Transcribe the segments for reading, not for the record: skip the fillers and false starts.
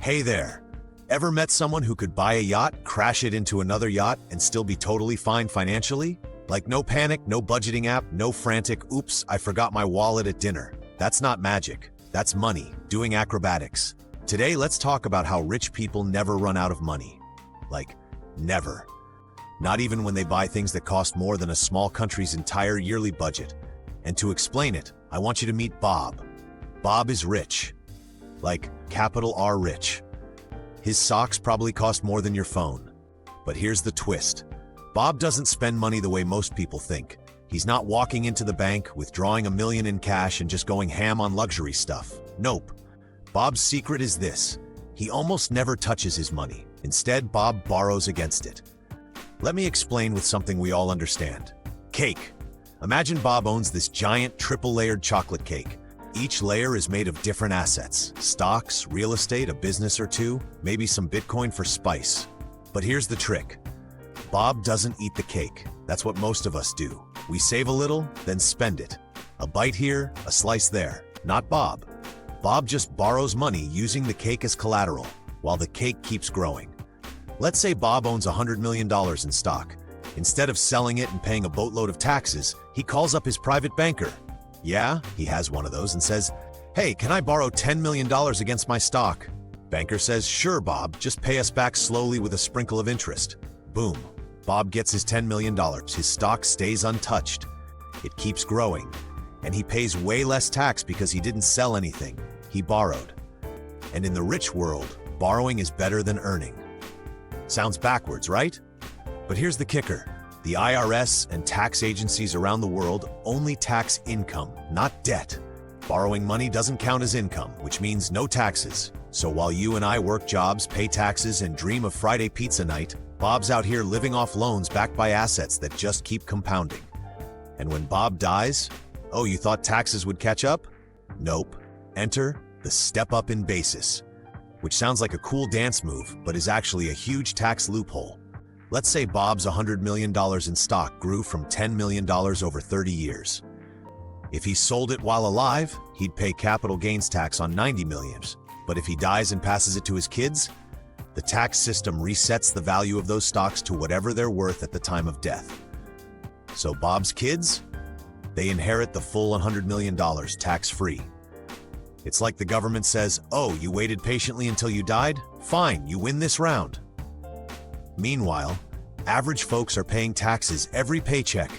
Hey there. Ever met someone who could buy a yacht, crash it into another yacht, and still be totally fine financially? Like no panic, no budgeting app, no frantic, oops, I forgot my wallet at dinner. That's not magic. That's money, doing acrobatics. Today, let's talk about how rich people never run out of money. Like, never. Not even when they buy things that cost more than a small country's entire yearly budget. And to explain it, I want you to meet Bob. Bob is rich. Like, capital R rich. His socks probably cost more than your phone. But here's the twist. Bob doesn't spend money the way most people think. He's not walking into the bank, withdrawing $1 million in cash and just going ham on luxury stuff. Nope. Bob's secret is this. He almost never touches his money. Instead, Bob borrows against it. Let me explain with something we all understand. Cake. Imagine Bob owns this giant triple-layered chocolate cake. Each layer is made of different assets. Stocks, real estate, a business or two, maybe some Bitcoin for spice. But here's the trick. Bob doesn't eat the cake. That's what most of us do. We save a little, then spend it. A bite here, a slice there. Not Bob. Bob just borrows money using the cake as collateral, while the cake keeps growing. Let's say Bob owns $100 million in stock. Instead of selling it and paying a boatload of taxes, he calls up his private banker. Yeah, he has one of those and says, "Hey, can I borrow $10 million against my stock?" Banker says, "Sure, Bob, just pay us back slowly with a sprinkle of interest." Boom. Bob gets his $10 million. His stock stays untouched. It keeps growing. And he pays way less tax because he didn't sell anything. He borrowed. And in the rich world, borrowing is better than earning. Sounds backwards, right? But here's the kicker. The IRS and tax agencies around the world only tax income, not debt. Borrowing money doesn't count as income, which means no taxes. So while you and I work jobs, pay taxes, and dream of Friday pizza night, Bob's out here living off loans backed by assets that just keep compounding. And when Bob dies, oh, you thought taxes would catch up? Nope. Enter the step-up in basis, which sounds like a cool dance move, but is actually a huge tax loophole. Let's say Bob's $100 million in stock grew from $10 million over 30 years. If he sold it while alive, he'd pay capital gains tax on $90 million. But if he dies and passes it to his kids, the tax system resets the value of those stocks to whatever they're worth at the time of death. So Bob's kids? They inherit the full $100 million tax-free. It's like the government says, "Oh, you waited patiently until you died? Fine, you win this round." Meanwhile, average folks are paying taxes every paycheck,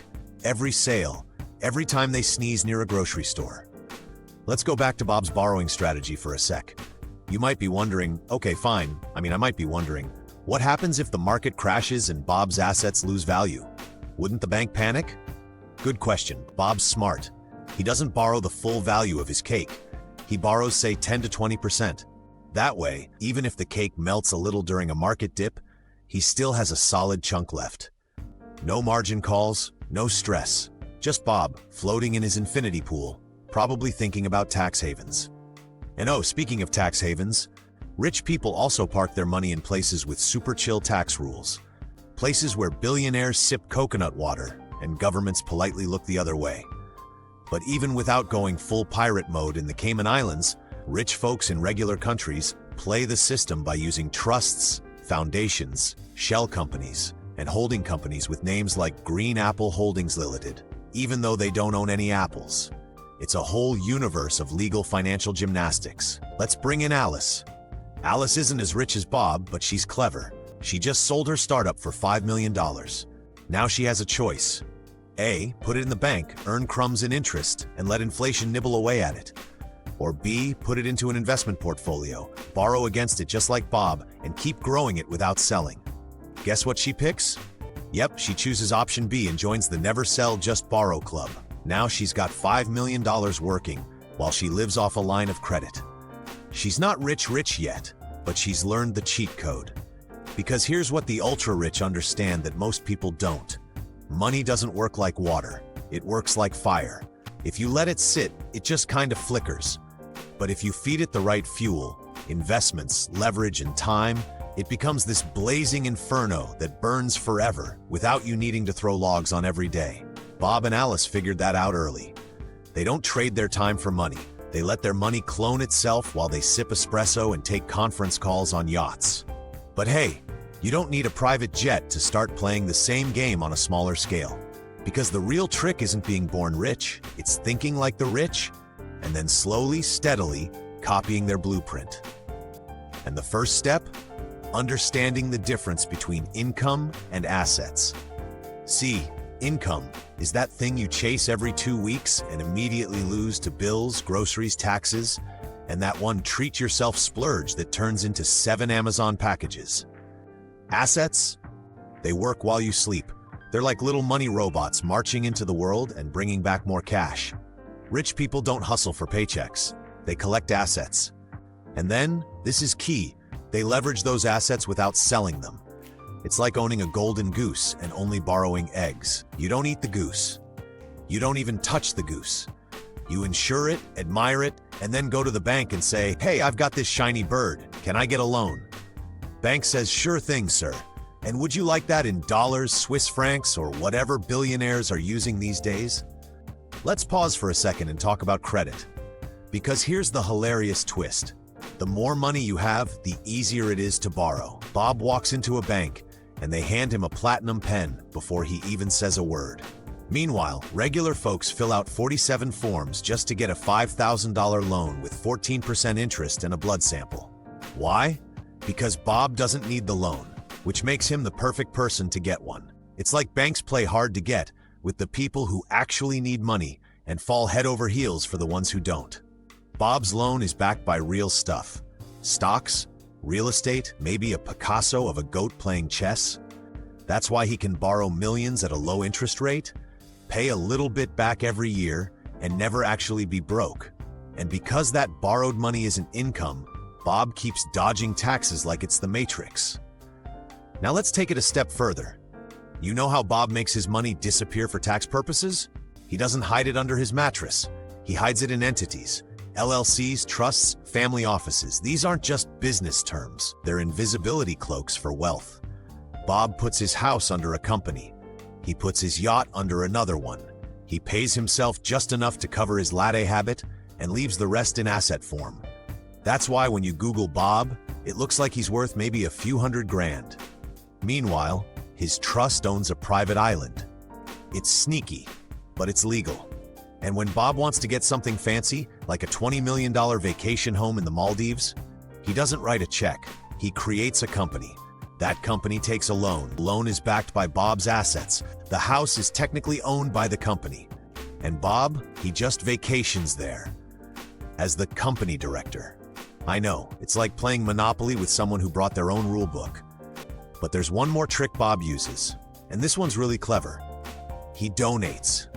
every sale, every time they sneeze near a grocery store. Let's go back to Bob's borrowing strategy for a sec. You might be wondering, okay, fine. I might be wondering, what happens if the market crashes and Bob's assets lose value? Wouldn't the bank panic? Good question. Bob's smart. He doesn't borrow the full value of his cake. He borrows, say, 10 to 20%. That way, even if the cake melts a little during a market dip, he still has a solid chunk left. No margin calls, no stress. Just Bob, floating in his infinity pool, probably thinking about tax havens. And oh, speaking of tax havens, rich people also park their money in places with super chill tax rules. Places where billionaires sip coconut water and governments politely look the other way. But even without going full pirate mode in the Cayman Islands, rich folks in regular countries play the system by using trusts, foundations, shell companies, and holding companies with names like Green Apple Holdings Limited, even though they don't own any apples. It's a whole universe of legal financial gymnastics. Let's bring in Alice. Alice isn't as rich as Bob, but she's clever. She just sold her startup for $5 million. Now she has a choice. A, put it in the bank, earn crumbs in interest, and let inflation nibble away at it. Or B, put it into an investment portfolio, borrow against it just like Bob, and keep growing it without selling. Guess what she picks? Yep, she chooses option B and joins the Never Sell, Just Borrow Club. Now she's got $5 million working, while she lives off a line of credit. She's not rich yet, but she's learned the cheat code. Because here's what the ultra-rich understand that most people don't. Money doesn't work like water. It works like fire. If you let it sit, it just kind of flickers. But if you feed it the right fuel, investments, leverage, and time, it becomes this blazing inferno that burns forever without you needing to throw logs on every day. Bob and Alice figured that out early. They don't trade their time for money. They let their money clone itself while they sip espresso and take conference calls on yachts. But hey, you don't need a private jet to start playing the same game on a smaller scale. Because the real trick isn't being born rich, it's thinking like the rich, and then slowly, steadily, copying their blueprint. And the first step? Understanding the difference between income and assets. See, income is that thing you chase every 2 weeks and immediately lose to bills, groceries, taxes, and that one treat-yourself splurge that turns into 7 Amazon packages. Assets? They work while you sleep. They're like little money robots marching into the world and bringing back more cash. Rich people don't hustle for paychecks. They collect assets. And then, this is key, they leverage those assets without selling them. It's like owning a golden goose and only borrowing eggs. You don't eat the goose. You don't even touch the goose. You insure it, admire it, and then go to the bank and say, "Hey, I've got this shiny bird. Can I get a loan?" Bank says, "Sure thing, sir. And would you like that in dollars, Swiss francs, or whatever billionaires are using these days?" Let's pause for a second and talk about credit. Because here's the hilarious twist. The more money you have, the easier it is to borrow. Bob walks into a bank, and they hand him a platinum pen before he even says a word. Meanwhile, regular folks fill out 47 forms just to get a $5,000 loan with 14% interest and a blood sample. Why? Because Bob doesn't need the loan, which makes him the perfect person to get one. It's like banks play hard to get with the people who actually need money and fall head over heels for the ones who don't. Bob's loan is backed by real stuff. Stocks, real estate, maybe a Picasso of a goat playing chess. That's why he can borrow millions at a low interest rate, pay a little bit back every year, and never actually be broke. And because that borrowed money isn't income, Bob keeps dodging taxes like it's the Matrix. Now let's take it a step further. You know how Bob makes his money disappear for tax purposes? He doesn't hide it under his mattress. He hides it in entities. LLCs, trusts, family offices. These aren't just business terms. They're invisibility cloaks for wealth. Bob puts his house under a company. He puts his yacht under another one. He pays himself just enough to cover his latte habit and leaves the rest in asset form. That's why when you Google Bob, it looks like he's worth maybe a few $100,000. Meanwhile, his trust owns a private island. It's sneaky, but it's legal. And when Bob wants to get something fancy, like a $20 million vacation home in the Maldives, he doesn't write a check. He creates a company. That company takes a loan. The loan is backed by Bob's assets. The house is technically owned by the company. And Bob, he just vacations there as the company director. I know, it's like playing Monopoly with someone who brought their own rule book. But there's one more trick Bob uses, and this one's really clever. He donates.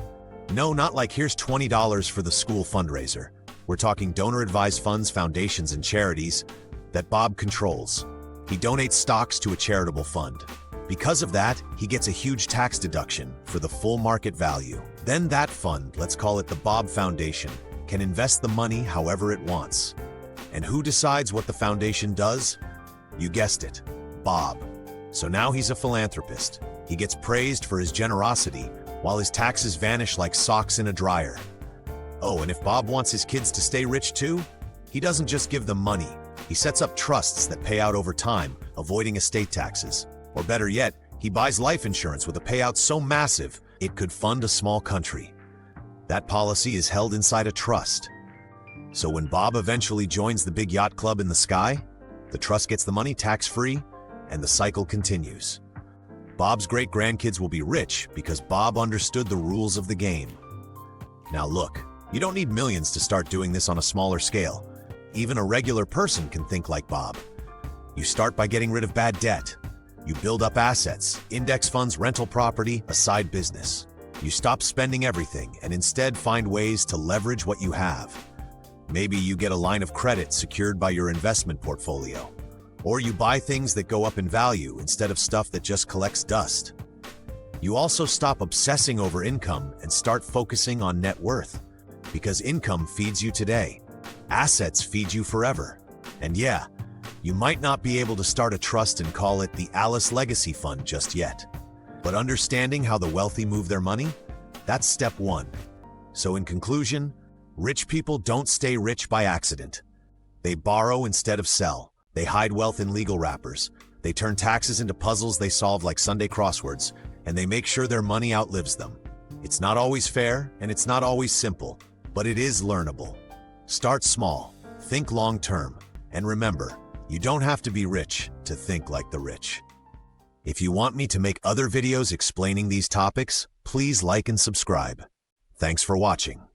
No, not like here's $20 for the school fundraiser. We're talking donor-advised funds, foundations, and charities that Bob controls. He donates stocks to a charitable fund. Because of that, he gets a huge tax deduction for the full market value. Then that fund, let's call it the Bob Foundation, can invest the money however it wants. And who decides what the foundation does? You guessed it, Bob. So now he's a philanthropist. He gets praised for his generosity, while his taxes vanish like socks in a dryer. Oh, and if Bob wants his kids to stay rich too, he doesn't just give them money. He sets up trusts that pay out over time, avoiding estate taxes. Or better yet, he buys life insurance with a payout so massive, it could fund a small country. That policy is held inside a trust. So when Bob eventually joins the big yacht club in the sky, the trust gets the money tax-free, and the cycle continues. Bob's great-grandkids will be rich because Bob understood the rules of the game. Now look, you don't need millions to start doing this on a smaller scale. Even a regular person can think like Bob. You start by getting rid of bad debt. You build up assets, index funds, rental property, a side business. You stop spending everything and instead find ways to leverage what you have. Maybe you get a line of credit secured by your investment portfolio. Or you buy things that go up in value instead of stuff that just collects dust. You also stop obsessing over income and start focusing on net worth. Because income feeds you today. Assets feed you forever. And yeah, you might not be able to start a trust and call it the Alice Legacy Fund just yet. But understanding how the wealthy move their money? That's step one. So in conclusion, Rich people don't stay rich by accident. They borrow instead of sell. They hide wealth in legal wrappers. They turn taxes into puzzles they solve like Sunday crosswords, and they make sure their money outlives them. It's not always fair, and it's not always simple, but it is learnable. Start small, think long-term, and remember, you don't have to be rich to think like the rich. If you want me to make other videos explaining these topics, please like and subscribe. Thanks for watching.